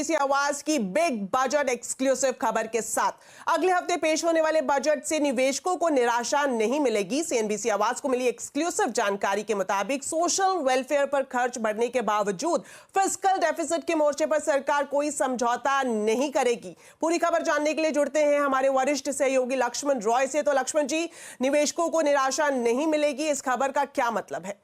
CNBC आवाज की big budget exclusive खबर के साथ। अगले हफ्ते पेश होने वाले बजट से निवेशकों को निराशा नहीं मिलेगी। सीएनबीसी आवाज को मिली एक्सक्लूसिव जानकारी के मुताबिक सोशल वेलफेयर पर खर्च बढ़ने के बावजूद फिस्कल डेफिसिट के मोर्चे पर सरकार कोई समझौता नहीं करेगी। पूरी खबर जानने के लिए जुड़ते हैं हमारे वरिष्ठ सहयोगी लक्ष्मण रॉय से। तो लक्ष्मण जी, निवेशकों को निराशा नहीं मिलेगी, इस खबर का क्या मतलब है?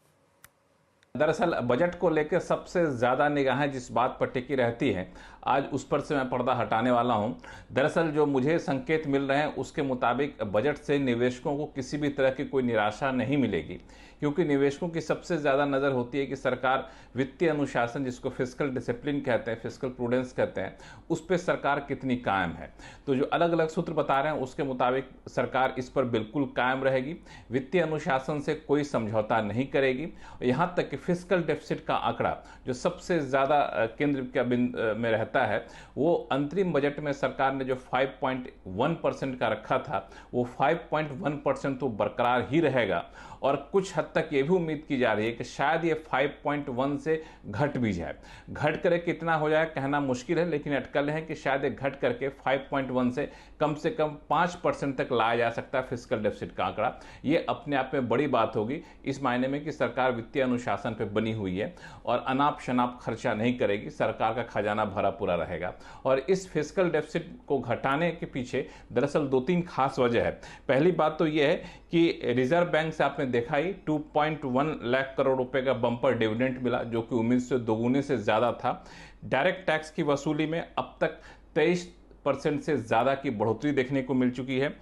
दरअसल बजट को लेकर सबसे ज़्यादा निगाहें जिस बात पर टिकी रहती हैं, आज उस पर से मैं पर्दा हटाने वाला हूं। दरअसल जो मुझे संकेत मिल रहे हैं उसके मुताबिक बजट से निवेशकों को किसी भी तरह की कोई निराशा नहीं मिलेगी, क्योंकि निवेशकों की सबसे ज़्यादा नज़र होती है कि सरकार वित्तीय अनुशासन, जिसको फिस्कल डिसिप्लिन कहते हैं, फिस्कल प्रूडेंस कहते हैं, उस पर सरकार कितनी कायम है। तो जो अलग अलग सूत्र बता रहे हैं उसके मुताबिक सरकार इस पर बिल्कुल कायम रहेगी, वित्तीय अनुशासन से कोई समझौता नहीं करेगी। यहाँ तक कि फिस्कल डेफिसिट का आंकड़ा जो सबसे ज़्यादा केंद्र में रहता है, वो अंतरिम बजट में सरकार ने जो 5.1% का रखा था, वो 5.1% तो बरकरार ही रहेगा। और कुछ हद तक ये भी उम्मीद की जा रही है कि शायद ये 5.1 से घट भी जाए। घट करे कितना हो जाए कहना मुश्किल है, लेकिन अटकल है कि शायद ये घट करके 5.1 से कम 5% तक लाया जा सकता है फिस्कल डेफिसिट का आंकड़ा। ये अपने आप में बड़ी बात होगी, इस मायने में कि सरकार वित्तीय अनुशासन पर बनी हुई है और अनाप शनाप खर्चा नहीं करेगी, सरकार का खजाना भरा पूरा रहेगा। और इस फिस्कल डेफिसिट को घटाने के पीछे दरअसल 2-3 खास वजह है। पहली बात तो यह है कि रिजर्व बैंक से आपने देखा ही 2.1 लाख करोड़ रुपए का बम्पर डिविडेंड मिला, जो कि उम्मीद से दोगुने से ज्यादा था। डायरेक्ट टैक्स की वसूली में अब तक 23% से ज्यादा की बढ़ोतरी देखने को मिल चुकी है।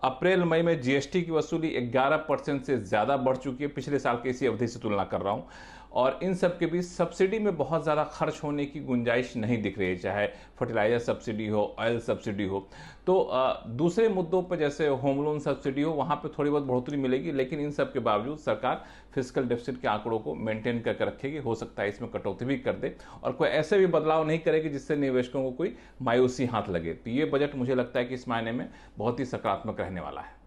अप्रैल मई में जीएसटी की वसूली 11% से ज्यादा बढ़ चुकी है, पिछले साल की इसी अवधि से तुलना कर रहा हूं। और इन सब के बीच सब्सिडी में बहुत ज़्यादा खर्च होने की गुंजाइश नहीं दिख रही है, चाहे फर्टिलाइजर सब्सिडी हो, ऑयल सब्सिडी हो। तो दूसरे मुद्दों पर जैसे होम लोन सब्सिडी हो, वहाँ पे थोड़ी बहुत बढ़ोतरी मिलेगी, लेकिन इन सब के बावजूद सरकार फिस्कल डेफिसिट के आंकड़ों को मेंटेन करके रखेगी। हो सकता है इसमें कटौती भी कर दे और कोई ऐसे भी बदलाव नहीं करेगी जिससे निवेशकों को कोई मायूसी हाथ लगे। तो ये बजट मुझे लगता है कि इस मायने में बहुत ही सकारात्मक रहने वाला है।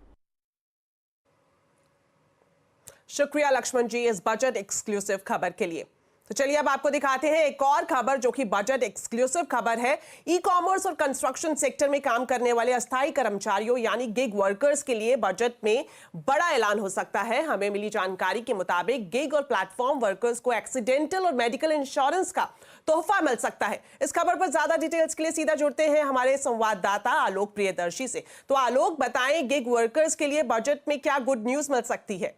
शुक्रिया लक्ष्मण जी इस बजट एक्सक्लूसिव खबर के लिए। तो चलिए अब आपको दिखाते हैं एक और खबर जो कि बजट एक्सक्लूसिव खबर है। ई कॉमर्स और कंस्ट्रक्शन सेक्टर में काम करने वाले अस्थायी कर्मचारियों यानी गिग वर्कर्स के लिए बजट में बड़ा ऐलान हो सकता है। हमें मिली जानकारी के मुताबिक गिग और प्लेटफॉर्म वर्कर्स को एक्सीडेंटल और मेडिकल इंश्योरेंस का तोहफा मिल सकता है। इस खबर पर ज्यादा डिटेल्स के लिए सीधा जुड़ते हैं हमारे संवाददाता आलोक प्रियदर्शी से। तो आलोक, बताएं गिग वर्कर्स के लिए बजट में क्या गुड न्यूज मिल सकती है?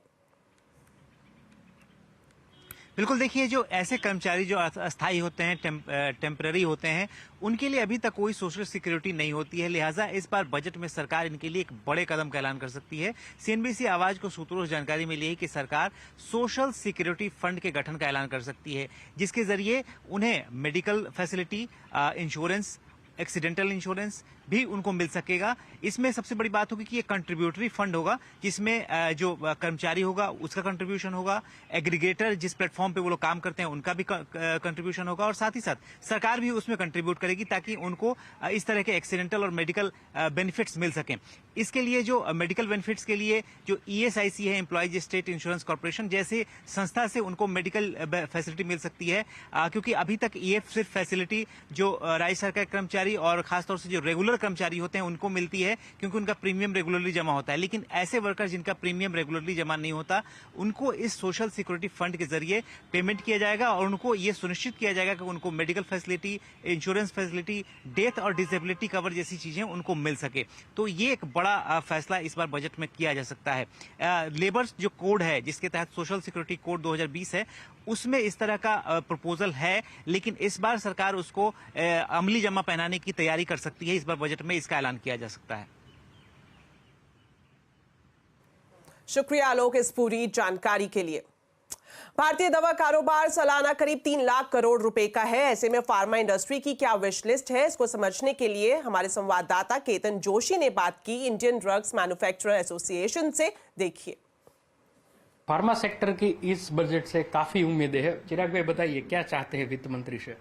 बिल्कुल, देखिए, जो ऐसे कर्मचारी जो अस्थायी होते हैं, टेम्पररी होते हैं, उनके लिए अभी तक कोई सोशल सिक्योरिटी नहीं होती है। लिहाजा इस बार बजट में सरकार इनके लिए एक बड़े कदम का ऐलान कर सकती है। सीएनबीसी आवाज को सूत्रों से जानकारी मिली है कि सरकार सोशल सिक्योरिटी फंड के गठन का ऐलान कर सकती है, जिसके जरिए उन्हें medical facility, insurance, accidental insurance भी उनको मिल सकेगा। इसमें सबसे बड़ी बात होगी कि ये कंट्रीब्यूटरी फंड होगा, जिसमें जो कर्मचारी होगा उसका कंट्रीब्यूशन होगा, एग्रीगेटर जिस प्लेटफॉर्म पे वो लोग काम करते हैं उनका भी कंट्रीब्यूशन होगा, और साथ ही साथ सरकार भी उसमें कंट्रीब्यूट करेगी ताकि उनको इस तरह के एक्सीडेंटल और मेडिकल बेनिफिट्स मिल सकें। इसके लिए जो मेडिकल बेनिफिट्स के लिए जो ईएसआईसी है, एम्प्लॉयज स्टेट इंश्योरेंस कॉर्पोरेशन जैसे संस्था से उनको मेडिकल फैसिलिटी मिल सकती है, क्योंकि अभी तक ये सिर्फ फैसिलिटी जो राज्य सरकार कर्मचारी और खासतौर से जो रेगुलर कर्मचारी होते हैं उनको मिलती है, क्योंकि उनका प्रीमियम रेगुलरली जमा होता है। लेकिन ऐसे वर्कर जिनका प्रीमियम रेगुलरली जमा नहीं होता, उनको इस सोशल सिक्योरिटी फंड के जरिए पेमेंट किया जाएगा और उनको ये सुनिश्चित किया जाएगा कि उनको medical facility, insurance facility, death और डिसेबिलिटी कवर जैसी चीजें उनको मिल सके। तो ये एक बड़ा फैसला इस बार बजट में किया जा सकता है। लेबर जो कोड है, जिसके तहत सोशल सिक्योरिटी कोड 2020 है, उसमें इस तरह का प्रपोजल है, लेकिन इस बार सरकार उसको अमली जमा पहनाने की तैयारी कर सकती है। इस बार बजट में इसका ऐलान किया जा सकता है। शुक्रिया आलोक इस पूरी जानकारी के लिए। भारतीय दवा कारोबार सालाना करीब 3 लाख करोड़ रुपए का है। ऐसे में फार्मा इंडस्ट्री की क्या विश लिस्ट है, इसको समझने के लिए हमारे संवाददाता केतन जोशी ने बात की इंडियन ड्रग्स मैन्युफैक्चरर एसोसिएशन से। देखिए, फार्मा सेक्टर की इस बजट से काफी उम्मीदें है। चिराग भाई बताइए, क्या चाहते हैं वित्त मंत्री से?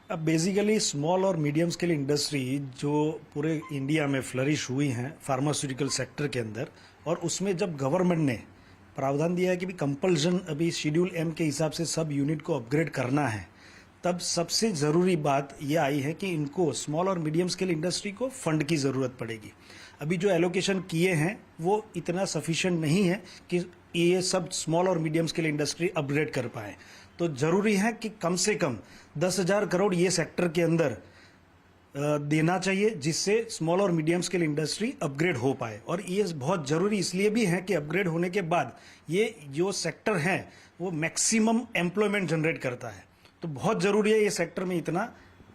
अब बेसिकली स्मॉल और मीडियम स्केल इंडस्ट्री जो पूरे इंडिया में फ्लरिश हुई हैं फार्मास्यूटिकल सेक्टर के अंदर, और उसमें जब गवर्नमेंट ने प्रावधान दिया है कि भी कंपल्सन अभी शेड्यूल एम के हिसाब से सब यूनिट को अपग्रेड करना है, तब सबसे ज़रूरी बात ये आई है कि इनको स्मॉल और मीडियम स्केल इंडस्ट्री को फंड की ज़रूरत पड़ेगी। अभी जो एलोकेशन किए हैं वो इतना सफिशिएंट नहीं है कि ये सब स्मॉल और मीडियम स्केल इंडस्ट्री अपग्रेड कर पाए। तो ज़रूरी है कि कम से कम 10,000 करोड़ ये सेक्टर के अंदर देना चाहिए, जिससे स्मॉल और मीडियम स्केल इंडस्ट्री अपग्रेड हो पाए। और ये बहुत ज़रूरी इसलिए भी है कि अपग्रेड होने के बाद ये जो सेक्टर है वो मैक्सिमम एम्प्लॉयमेंट जनरेट करता है। तो बहुत ज़रूरी है ये सेक्टर में इतना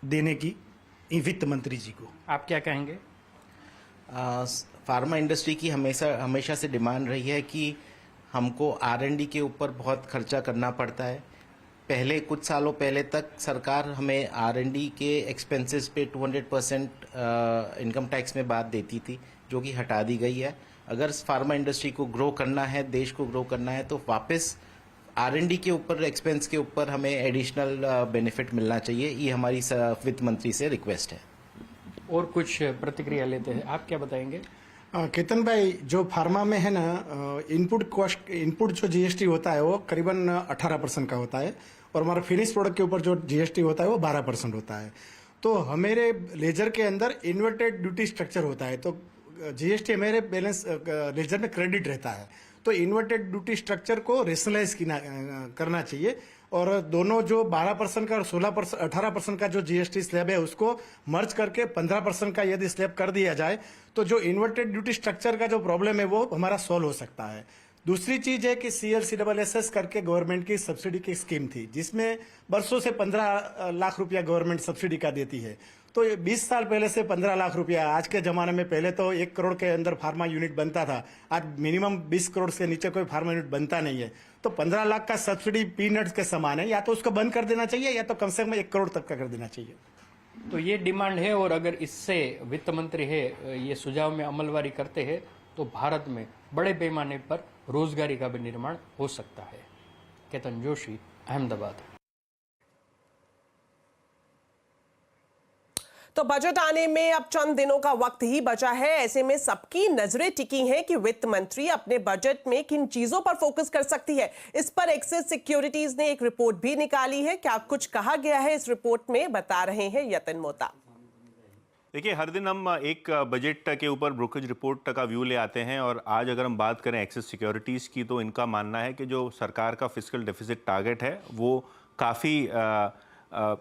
देने की वित्त मंत्री जी को। आप क्या कहेंगे? फार्मा इंडस्ट्री की हमेशा से डिमांड रही है कि हमको R&D के ऊपर बहुत खर्चा करना पड़ता है। पहले कुछ सालों पहले तक सरकार हमें R&D के एक्सपेंसेस पे 200% इनकम टैक्स में बात देती थी, जो कि हटा दी गई है। अगर फार्मा इंडस्ट्री को ग्रो करना है, देश को ग्रो करना है, तो वापस R&D के ऊपर एक्सपेंस के ऊपर हमें एडिशनल बेनिफिट मिलना चाहिए। ये हमारी वित्त मंत्री से रिक्वेस्ट है। और कुछ प्रतिक्रिया लेते हैं, आप क्या बताएंगे? केतन भाई, जो फार्मा में है ना, इनपुट जो जीएसटी होता है वो करीबन 18% का होता है, और हमारा फिनिश प्रोडक्ट के ऊपर जो जीएसटी होता है वो 12% होता है। तो हमारे लेजर के अंदर इन्वर्टेड ड्यूटी स्ट्रक्चर होता है, तो जीएसटी हमारे बैलेंस लेजर में क्रेडिट रहता है। तो इन्वर्टेड ड्यूटी स्ट्रक्चर को रेशनलाइज करना चाहिए, और दोनों जो 12% का और 18% का जो जीएसटी स्लैब है उसको मर्ज करके 15% का यदि स्लैब कर दिया जाए तो जो इन्वर्टेड ड्यूटी स्ट्रक्चर का जो प्रॉब्लम है वो हमारा सॉल्व हो सकता है। दूसरी चीज है कि CLCSS करके गवर्नमेंट की सब्सिडी की स्कीम थी, जिसमें बरसों से 15 लाख रुपया गवर्नमेंट सब्सिडी का देती है। तो 20 साल पहले से 15 लाख रुपया, आज के जमाने में पहले तो 1 करोड़ के अंदर फार्मा यूनिट बनता था, आज मिनिमम 20 करोड़ से नीचे कोई फार्मा यूनिट बनता नहीं है। तो 15 लाख का सब्सिडी पीनट्स के समान है, या तो उसको बंद कर देना चाहिए या तो कम से कम 1 करोड़ तक का कर देना चाहिए। तो ये डिमांड है, और अगर इससे वित्त मंत्री है ये सुझाव में अमलवारी करते हैं तो भारत में बड़े पैमाने पर रोजगारी का भी निर्माण हो सकता है। केतन जोशी, अहमदाबाद। तो बजट आने में अब चंद दिनों का वक्त ही बचा है। ऐसे में सबकी नजरें टिकी हैं कि वित्त मंत्री अपने बजट में किन चीजों पर फोकस कर सकती है। इस पर एक्सिस सिक्योरिटीज ने एक रिपोर्ट भी निकाली है। क्या कुछ कहा गया है इस रिपोर्ट में, बता रहे हैं यतिन मोता। देखिए, हर दिन हम एक बजट के ऊपर ब्रोकरेज रिपोर्ट का व्यू ले आते हैं, और आज अगर हम बात करें एक्सिस सिक्योरिटीज़ की, तो इनका मानना है कि जो सरकार का फिस्कल डेफिसिट टारगेट है वो काफ़ी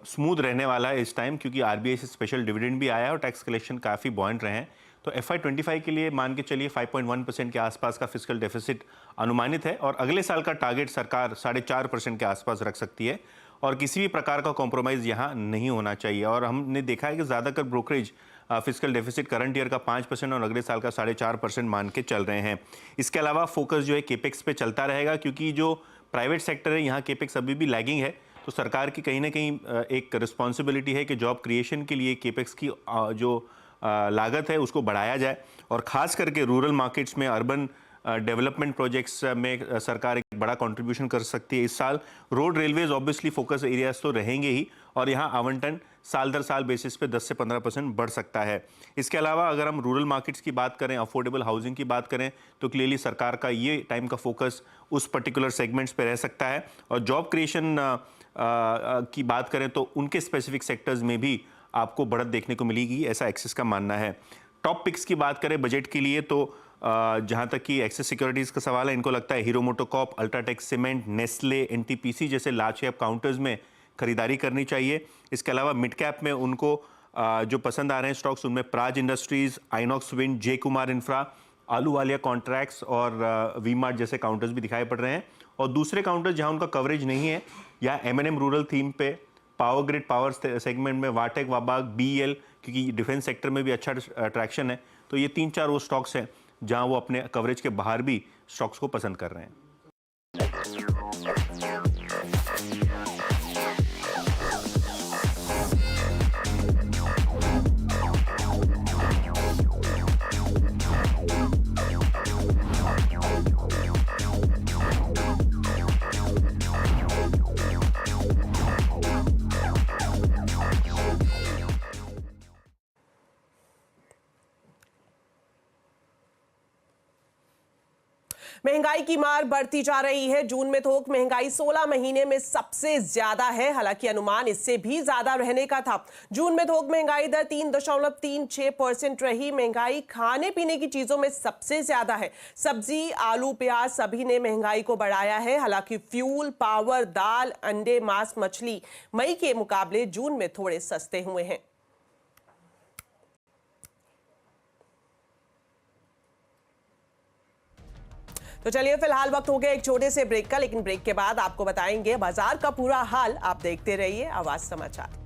स्मूथ रहने वाला है इस टाइम, क्योंकि आरबीआई से स्पेशल डिविडेंड भी आया है और टैक्स कलेक्शन काफ़ी बॉइंट रहे हैं। तो FY25 के लिए मान के चलिए 5.1% के आसपास का फिस्कल डेफिसिट अनुमानित है, और अगले साल का टारगेट सरकार 4.5% के आसपास रख सकती है, और किसी भी प्रकार का कॉम्प्रोमाइज़ यहाँ नहीं होना चाहिए। और हमने देखा है कि ज़्यादातर brokerage fiscal deficit current year का 5% और अगले साल का 4.5% मान के चल रहे हैं। इसके अलावा फोकस जो है केपेक्स पे चलता रहेगा, क्योंकि जो प्राइवेट सेक्टर है यहाँ केपेक्स अभी भी लैगिंग है। तो सरकार की कहीं ना कहीं एक रिस्पॉन्सिबिलिटी है कि जॉब क्रिएशन के लिए केपेक्स की जो लागत है उसको बढ़ाया जाए, और ख़ास करके रूरल मार्केट्स में अर्बन डेवलपमेंट प्रोजेक्ट्स में सरकार एक बड़ा कंट्रीब्यूशन कर सकती है। इस साल road railways obviously focus areas तो रहेंगे ही, और यहाँ आवंटन साल दर साल बेसिस पे 10 से 15% बढ़ सकता है। इसके अलावा अगर हम रूरल मार्केट्स की बात करें, अफोर्डेबल हाउसिंग की बात करें, तो क्लियरली सरकार का ये टाइम का फोकस उस पर्टिकुलर सेगमेंट्स पे रह सकता है। और जॉब क्रिएशन की बात करें तो उनके स्पेसिफिक सेक्टर्स में भी आपको बढ़त देखने को मिलेगी, ऐसा एक्सिस का मानना है। टॉप पिक्स की बात करें बजट के लिए, तो जहां तक कि एक्सिस सिक्योरिटीज़ का सवाल है, इनको लगता है hero MotoCorp, UltraTech cement, Nestle, NTPC जैसे लार्ज कैप काउंटर्स में खरीदारी करनी चाहिए। इसके अलावा मिड कैप में उनको जो पसंद आ रहे हैं स्टॉक्स, उनमें प्राज इंडस्ट्रीज, आइनॉक्स विंड, जे कुमार इंफ्रा, आलूवालिया कॉन्ट्रैक्ट्स और वी मार्ट जैसे काउंटर्स भी दिखाई पड़ रहे हैं। और दूसरे काउंटर्स जहां उनका कवरेज नहीं है, या M&M रूरल थीम पे, पावर ग्रिड पावर सेगमेंट में वाटेक, वाबाग, BEL, क्योंकि डिफेंस सेक्टर में भी अच्छा अट्रैक्शन है। तो ये 3-4 वो स्टॉक्स हैं जहां वो अपने कवरेज के बाहर भी स्टॉक्स को पसंद कर रहे हैं। महंगाई की मार बढ़ती जा रही है। जून में थोक महंगाई 16 महीने में सबसे ज्यादा है। हालांकि अनुमान इससे भी ज्यादा रहने का था। जून में थोक महंगाई दर 3.36% रही। महंगाई खाने पीने की चीजों में सबसे ज्यादा है। सब्जी, आलू, प्याज सभी ने महंगाई को बढ़ाया है। हालांकि फ्यूल, पावर, दाल, अंडे, मांस, मछली मई के मुकाबले जून में थोड़े सस्ते हुए हैं। तो चलिए फिलहाल वक्त हो गया एक छोटे से ब्रेक का, लेकिन ब्रेक के बाद आपको बताएंगे बाजार का पूरा हाल। आप देखते रहिए आवाज समाचार।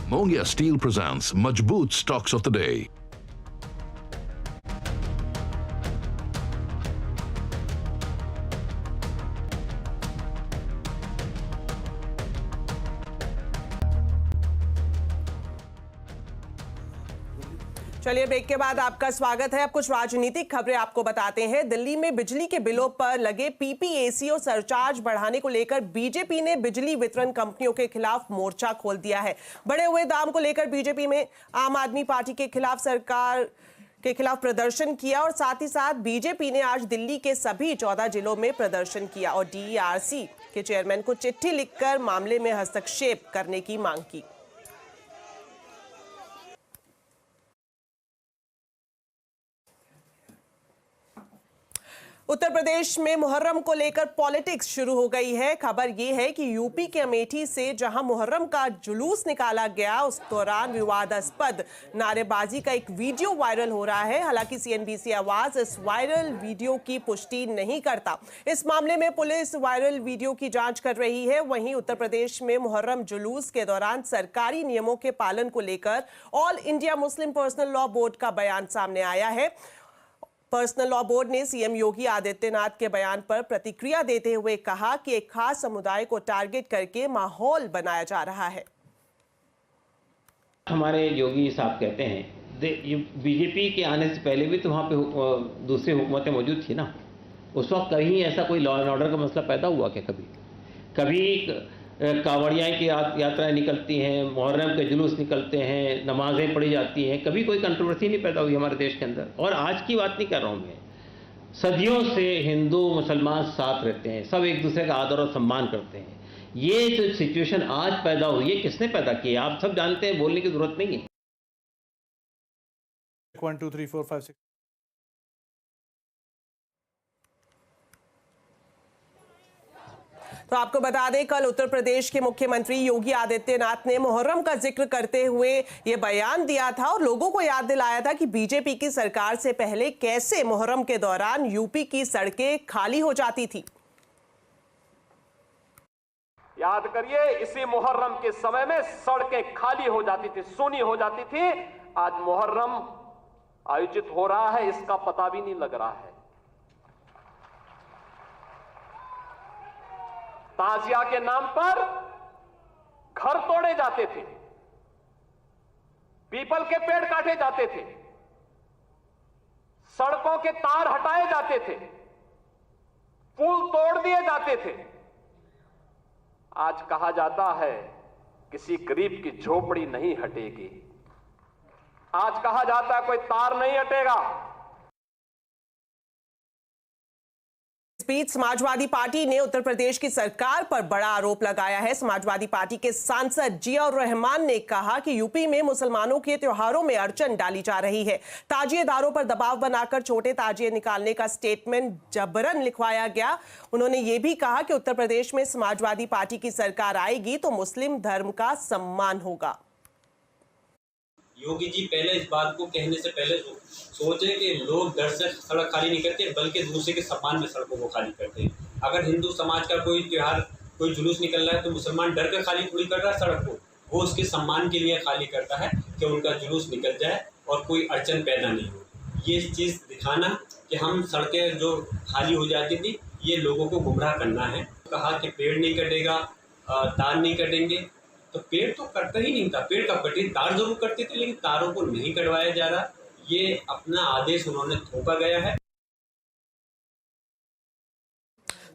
Mongia Steel presents Majboot Stocks of the Day. चलिए ब्रेक के बाद आपका स्वागत है। अब कुछ राजनीतिक खबरें आपको बताते हैं। दिल्ली में बिजली के बिलों पर लगे पीपीएसी सरचार्ज बढ़ाने को लेकर बीजेपी ने बिजली वितरण कंपनियों के खिलाफ मोर्चा खोल दिया है। बढ़े हुए दाम को लेकर बीजेपी में आम आदमी पार्टी के खिलाफ सरकार के खिलाफ प्रदर्शन किया और साथ ही साथ बीजेपी ने आज दिल्ली के सभी 14 जिलों में प्रदर्शन किया और डीईआरसी के चेयरमैन को चिट्ठी लिखकर मामले में हस्तक्षेप करने की मांग की। उत्तर प्रदेश में मुहर्रम को लेकर पॉलिटिक्स शुरू हो गई है। खबर यह है कि यूपी के अमेठी से जहां मुहर्रम का जुलूस निकाला गया, उस दौरान विवादास्पद नारेबाजी का एक वीडियो वायरल हो रहा है। हालांकि सीएनबीसी आवाज इस वायरल वीडियो की पुष्टि नहीं करता। इस मामले में पुलिस वायरल वीडियो की जांच कर रही है। वहीं उत्तर प्रदेश में मुहर्रम जुलूस के दौरान सरकारी नियमों के पालन को लेकर all India Muslim personal law board का बयान सामने आया है। पर्सनल लॉ बोर्ड ने सीएम योगी आदित्यनाथ के बयान पर प्रतिक्रिया देते हुए कहा कि एक खास समुदाय को टारगेट करके माहौल बनाया जा रहा है। हमारे योगी साहब कहते हैं बीजेपी के आने से पहले भी तो वहाँ पे दूसरी हुकूमतें मौजूद थी ना। उस वक्त कहीं ऐसा कोई लॉ एंड ऑर्डर का मसला पैदा हुआ क्या? कभी कांवड़ियाँ की यात्राएं निकलती हैं, मुहर्रम के जुलूस निकलते हैं, नमाजें पढ़ी जाती हैं, कभी कोई कंट्रोवर्सी नहीं पैदा हुई हमारे देश के अंदर। और आज की बात नहीं कर रहा हूँ मैं, सदियों से हिंदू मुसलमान साथ रहते हैं, सब एक दूसरे का आदर और सम्मान करते हैं। ये जो सिचुएशन आज पैदा हुई है, किसने पैदा की है? आप सब जानते हैं, बोलने की जरूरत नहीं है। 1 2 3 4 5 6 तो आपको बता दें, कल उत्तर प्रदेश के मुख्यमंत्री योगी आदित्यनाथ ने मुहर्रम का जिक्र करते हुए यह बयान दिया था और लोगों को याद दिलाया था कि बीजेपी की सरकार से पहले कैसे मुहर्रम के दौरान यूपी की सड़कें खाली हो जाती थी। याद करिए, इसी मुहर्रम के समय में सड़कें खाली हो जाती थी, सूनी हो जाती थी। आज मुहर्रम आयोजित हो रहा है, इसका पता भी नहीं लग रहा है। ताजिया के नाम पर घर तोड़े जाते थे, पीपल के पेड़ काटे जाते थे, सड़कों के तार हटाए जाते थे, पुल तोड़ दिए जाते थे। आज कहा जाता है किसी गरीब की झोपड़ी नहीं हटेगी। आज कहा जाता है कोई तार नहीं हटेगा। इस बीच समाजवादी पार्टी ने उत्तर प्रदेश की सरकार पर बड़ा आरोप लगाया है। समाजवादी पार्टी के सांसद जियाउर रहमान ने कहा कि यूपी में मुसलमानों के त्योहारों में अड़चन डाली जा रही है। ताजिएदारों पर दबाव बनाकर छोटे ताजिए निकालने का स्टेटमेंट जबरन लिखवाया गया। उन्होंने ये भी कहा कि उत्तर प्रदेश में समाजवादी पार्टी की सरकार आएगी तो मुस्लिम धर्म का सम्मान होगा। योगी जी पहले इस बात को कहने से पहले सोचे कि लोग डर से सड़क खाली नहीं करते, बल्कि दूसरे के सम्मान में सड़कों को खाली करते हैं। अगर हिंदू समाज का कोई त्योहार, कोई जुलूस निकल रहा है तो मुसलमान डर कर खाली थोड़ी कर रहा है सड़क को, वो उसके सम्मान के लिए खाली करता है कि उनका जुलूस निकल जाए और कोई अड़चन पैदा नहीं हो। ये चीज़ दिखाना कि हम सड़कें जो खाली हो जाती थी, ये लोगों को गुमराह करना है। कहा कि पेड़ नहीं कटेगा, तार नहीं कटेंगे, तो पेड़ तो कटता ही नहीं था। पेड़ कब कटे? तार जरूर कटते थे, लेकिन तारों को नहीं कटवाया जा रहा। ये अपना आदेश उन्होंने थोपा गया है।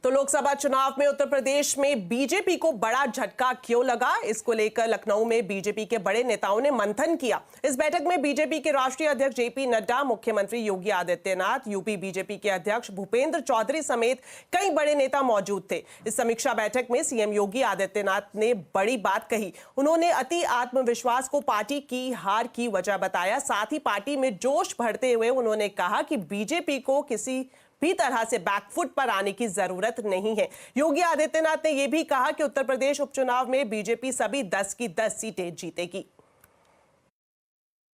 तो लोकसभा चुनाव में उत्तर प्रदेश में बीजेपी को बड़ा झटका क्यों लगा, इसको लेकर लखनऊ में बीजेपी के बड़े नेताओं ने मंथन किया। इस बैठक में बीजेपी के राष्ट्रीय अध्यक्ष जेपी नड्डा, मुख्यमंत्री योगी आदित्यनाथ, यूपी बीजेपी के अध्यक्ष भूपेंद्र चौधरी समेत कई बड़े नेता मौजूद थे। इस समीक्षा बैठक में सीएम योगी आदित्यनाथ ने बड़ी बात कही। उन्होंने अति आत्मविश्वास को पार्टी की हार की वजह बताया। साथ ही पार्टी में जोश भरते हुए उन्होंने कहा कि बीजेपी को किसी भी तरह से बैकफुट पर आने की जरूरत नहीं है। योगी आदित्यनाथ ने यह भी कहा कि उत्तर प्रदेश उपचुनाव में बीजेपी सभी 10 की 10 सीटें जीतेगी।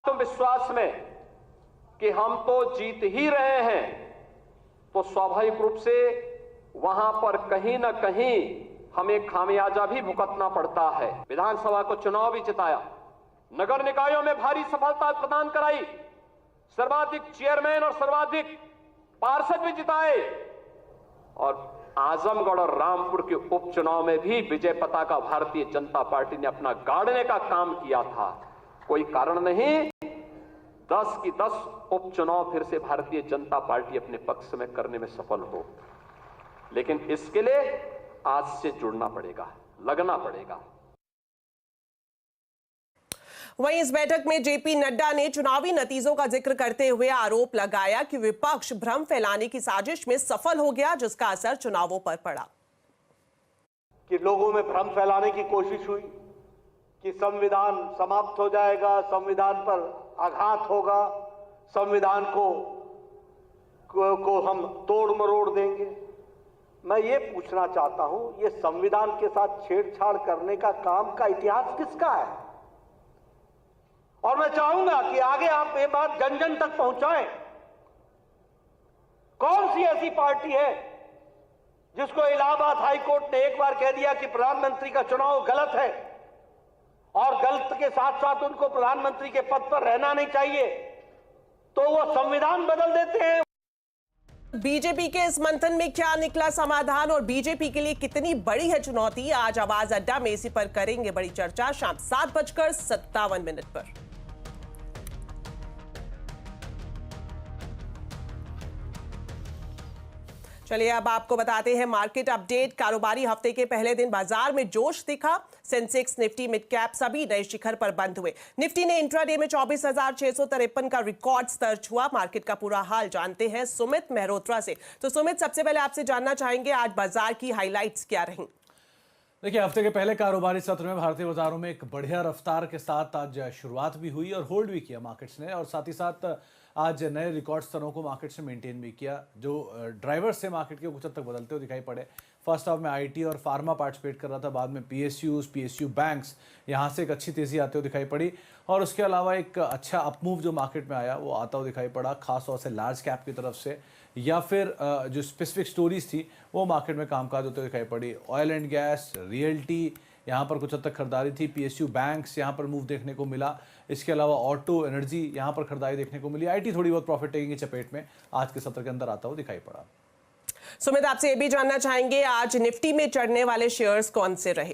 तो विश्वास में कि हम तो जीत ही रहे हैं, तो स्वाभाविक रूप से वहां पर कहीं ना कहीं हमें खामियाजा भी भुगतना पड़ता है। विधानसभा को चुनाव भी जिताया, नगर निकायों में भारी सफलता प्रदान कराई, सर्वाधिक चेयरमैन और सर्वाधिक पार्षद भी जिताए, और आजमगढ़ और रामपुर के उपचुनाव में भी विजय पताका भारतीय जनता पार्टी ने अपना गाड़ने का काम किया था। कोई कारण नहीं 10 की 10 उपचुनाव फिर से भारतीय जनता पार्टी अपने पक्ष में करने में सफल हो, लेकिन इसके लिए आज से जुड़ना पड़ेगा, लगना पड़ेगा। वहीं इस बैठक में जेपी नड्डा ने चुनावी नतीजों का जिक्र करते हुए आरोप लगाया कि विपक्ष भ्रम फैलाने की साजिश में सफल हो गया, जिसका असर चुनावों पर पड़ा। कि लोगों में भ्रम फैलाने की कोशिश हुई कि संविधान समाप्त हो जाएगा, संविधान पर आघात होगा, संविधान को हम तोड़ मरोड़ देंगे। मैं ये पूछना चाहता हूं, ये संविधान के साथ छेड़छाड़ करने का काम का इतिहास किसका है? और मैं चाहूंगा कि आगे आप ये बात जन जन तक पहुंचाएं। कौन सी ऐसी पार्टी है जिसको इलाहाबाद हाई कोर्ट ने एक बार कह दिया कि प्रधानमंत्री का चुनाव गलत है, और गलत के साथ साथ उनको प्रधानमंत्री के पद पर रहना नहीं चाहिए, तो वो संविधान बदल देते हैं। बीजेपी के इस मंथन में क्या निकला समाधान और बीजेपी के लिए कितनी बड़ी है चुनौती, आज आवाज अड्डा में इसी पर करेंगे बड़ी चर्चा शाम 7:57 पर। चलिए अब आपको बताते हैं मार्केट अपडेट। कारोबारी हफ्ते के पहले दिन बाजार में जोश दिखा। सेंसेक्स, निफ्टी, मिड कैप सभी नए शिखर पर बंद हुए। निफ्टी ने इंट्राडे में 24,653 का रिकॉर्ड स्तर छुआ। मार्केट का पूरा हाल जानते हैं सुमित मेहरोत्रा से। तो सुमित, सबसे पहले आपसे जानना चाहेंगे आज बाजार की हाइलाइट्स क्या रहीं? देखिए, हफ्ते के पहले कारोबारी सत्र में भारतीय बाजारों में एक बढ़िया रफ्तार के साथ आज शुरुआत भी हुई और होल्ड भी किया मार्केट्स ने, और साथ ही साथ आज नए रिकॉर्ड स्तरों को मार्केट्स ने मेंटेन भी किया। जो ड्राइवर्स से मार्केट के कुछ हद तक बदलते हुए दिखाई पड़े। फर्स्ट हाफ में आईटी और फार्मा पार्टिसिपेट कर रहा था, बाद में पीएसयू बैंक्स यहाँ से एक अच्छी तेजी आते हुए दिखाई पड़ी, और उसके अलावा एक अच्छा अपमूव जो मार्केट में आया वो आता हुआ दिखाई पड़ा, खासतौर से लार्ज कैप की तरफ से, या फिर जो स्पेसिफिक स्टोरीज थी वो मार्केट में कामकाज होते हुए दिखाई पड़ी। ऑयल एंड गैस, रियल्टी, यहाँ पर कुछ हद तक खरीदारी थी। पीएसयू बैंक्स यहाँ पर मूव देखने को मिला। इसके अलावा ऑटो, एनर्जी यहाँ पर खरीदारी देखने को मिली। आईटी थोड़ी बहुत प्रॉफिट टेकिंग की चपेट में आज के सत्र के अंदर आता हुआ दिखाई पड़ा। सुमित, आपसे ये भी जानना चाहेंगे आज निफ्टी में चढ़ने वाले शेयर्स कौन से रहे?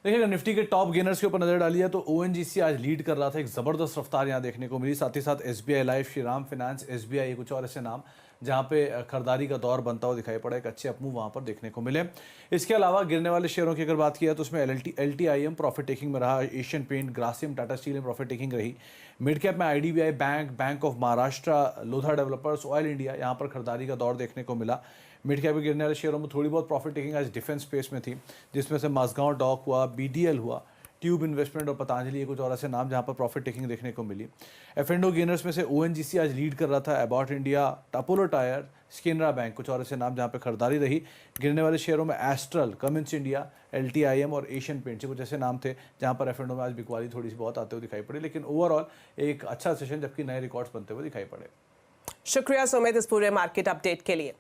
देखिए, अगर निफ्टी के टॉप गेनर्स के ऊपर नजर डाली है तो ओएनजीसी आज लीड कर रहा था, एक जबरदस्त रफ्तार यहाँ देखने को मिली। साथ ही साथ SBI life, Shriram finance, SBI, कुछ और ऐसे नाम जहाँ पे खरीदारी का दौर बनता हुआ दिखाई पड़ा। एक अच्छे अपमूव वहाँ पर देखने को मिले। इसके अलावा गिरने वाले शेयरों की अगर बात किया तो उसमें एलटीआईएम प्रॉफिट टेकिंग में रहा, Asian paint, Grasim, Tata steel में प्रॉफिट टेकिंग रही। मिड कैप में IDBI bank, bank of Maharashtra, Lodha developers, oil India, यहाँ पर खरीदारी का दौर देखने को मिला। मिड कैप में गिरने वाले शेयरों में थोड़ी बहुत प्रॉफिट टेकिंग आज डिफेंस स्पेस में थी, जिसमें से माझगांव डॉक हुआ, बीडीएल हुआ, ट्यूब इन्वेस्टमेंट और पतंजलि, कुछ और ऐसे नाम जहां पर प्रॉफिट टेकिंग देखने को मिली। एफ&ओ गेनर्स में से ओएनजीसी आज लीड कर रहा था, एबॉट इंडिया, अपोलो टायर, स्केनरा बैंक, कुछ और ऐसे नाम जहां पर खरीदारी रही। गिरने वाले शेयरों में एस्ट्रल, कमिंस इंडिया, एलटीआईएम और एशियन पेंट से कुछ ऐसे नाम थे जहां पर एफ&ओ में आज बिकवाली थोड़ी सी बहुत आते हुए दिखाई पड़ी। लेकिन ओवरऑल एक अच्छा सेशन, जबकि नए रिकॉर्ड्स बनते हुए दिखाई पड़े। शुक्रिया सुमित इस पूरे मार्केट अपडेट के लिए।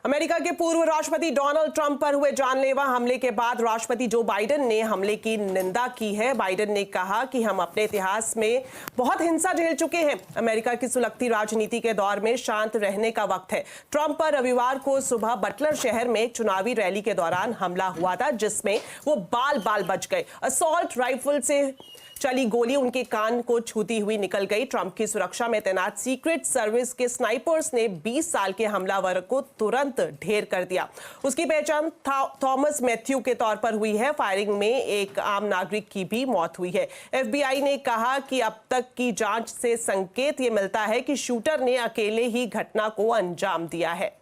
अमेरिका के पूर्व राष्ट्रपति डोनाल्ड ट्रंप पर हुए जानलेवा हमले के बाद राष्ट्रपति जो बाइडेन ने हमले की निंदा की है। बाइडेन ने कहा कि हम अपने इतिहास में बहुत हिंसा झेल चुके हैं। अमेरिका की सुलगती राजनीति के दौर में शांत रहने का वक्त है। ट्रंप पर रविवार को सुबह बटलर शहर में चुनावी रैली के दौरान हमला हुआ था, जिसमें वो बाल बाल बच गए। असॉल्ट राइफल से चली गोली उनके कान को छूती हुई निकल गई। ट्रंप की सुरक्षा में तैनात सीक्रेट सर्विस के स्नाइपर्स ने 20 साल के हमलावर को तुरंत ढेर कर दिया। उसकी पहचान थॉमस मैथ्यू के तौर पर हुई है। फायरिंग में एक आम नागरिक की भी मौत हुई है। FBI ने कहा कि अब तक की जांच से संकेत ये मिलता है कि शूटर ने अकेले ही घटना को अंजाम दिया है।